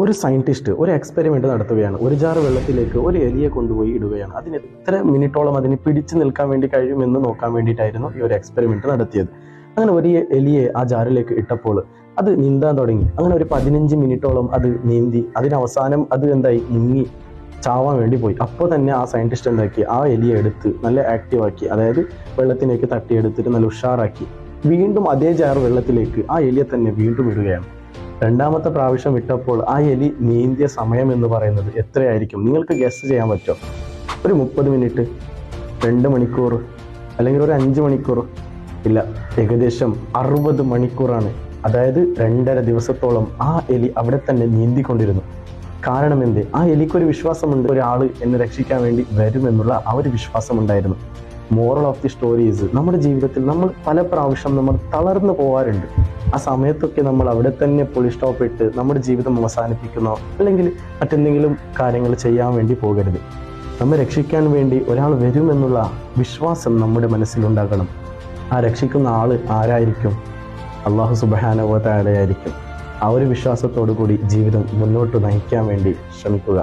ഒരു സയന്റിസ്റ്റ് ഒരു എക്സ്പെരിമെന്റ് നടത്തുകയാണ്. ഒരു ജാർ വെള്ളത്തിലേക്ക് ഒരു എലിയെ കൊണ്ടുപോയി ഇടുകയാണ്. അതിന് എത്ര മിനിറ്റോളം അതിന് പിടിച്ചു നിൽക്കാൻ വേണ്ടി കഴിയുമെന്ന് നോക്കാൻ വേണ്ടിയിട്ടായിരുന്നു ഈ ഒരു എക്സ്പെരിമെന്റ് നടത്തിയത്. അങ്ങനെ ഒരു എലിയെ ആ ജാറിലേക്ക് ഇട്ടപ്പോൾ അത് നീന്താൻ തുടങ്ങി. അങ്ങനെ ഒരു 15 മിനിറ്റോളം അത് നീന്തി അതിനവസാനം അത് എന്തായി, മുങ്ങി ചാവാൻ വേണ്ടി പോയി. അപ്പോൾ തന്നെ ആ സയന്റിസ്റ്റ് എന്താക്കി, ആ എലിയെ എടുത്ത് നല്ല ആക്റ്റീവാക്കി, അതായത് വെള്ളത്തിലേക്ക് തട്ടിയെടുത്തിട്ട് നല്ല ഉഷാറാക്കി വീണ്ടും അതേ ജാർ വെള്ളത്തിലേക്ക് ആ എലിയെ തന്നെ വീണ്ടും ഇടുകയാണ്. രണ്ടാമത്തെ പ്രാവശ്യം ഇട്ടപ്പോൾ ആ എലി നീന്തിയ സമയം എന്ന് പറയുന്നത് എത്രയായിരിക്കും? നിങ്ങൾക്ക് ഗസ് ചെയ്യാൻ പറ്റുമോ? ഒരു 30 മിനിറ്റ്, 2 മണിക്കൂർ, അല്ലെങ്കിൽ ഒരു 5 മണിക്കൂർ? ഇല്ല, ഏകദേശം 60 മണിക്കൂറാണ്. അതായത് 2.5 ദിവസത്തോളം ആ എലി അവിടെ തന്നെ നീന്തിക്കൊണ്ടിരുന്നു. കാരണം എന്ത്? ആ എലിക്കൊരു വിശ്വാസമുണ്ട്, ഒരാൾ എന്നെ രക്ഷിക്കാൻ വേണ്ടി വരുമെന്നുള്ള ആ ഒരു വിശ്വാസമുണ്ടായിരുന്നു. മോറൽ ഓഫ് ദി സ്റ്റോറീസ്, നമ്മുടെ ജീവിതത്തിൽ നമ്മൾ പല പ്രാവശ്യം നമ്മൾ തളർന്നു പോകാറുണ്ട്. ആ സമയത്തൊക്കെ നമ്മൾ അവിടെ തന്നെ പുളി സ്റ്റോപ്പ് ഇട്ട് നമ്മുടെ ജീവിതം അവസാനിപ്പിക്കുന്നോ അല്ലെങ്കിൽ മറ്റെന്തെങ്കിലും കാര്യങ്ങൾ ചെയ്യാൻ വേണ്ടി പോകരുത്. നമ്മെ രക്ഷിക്കാൻ വേണ്ടി ഒരാൾ വരുമെന്നുള്ള വിശ്വാസം നമ്മുടെ മനസ്സിലുണ്ടാകണം. ആ രക്ഷിക്കുന്ന ആൾ ആരായിരിക്കും? അല്ലാഹു സുബ്ഹാനഹു വ തആല ആയിരിക്കും. ആ ഒരു വിശ്വാസത്തോടു കൂടി ജീവിതം മുന്നോട്ട് നയിക്കാൻ വേണ്ടി ശ്രമിക്കുക.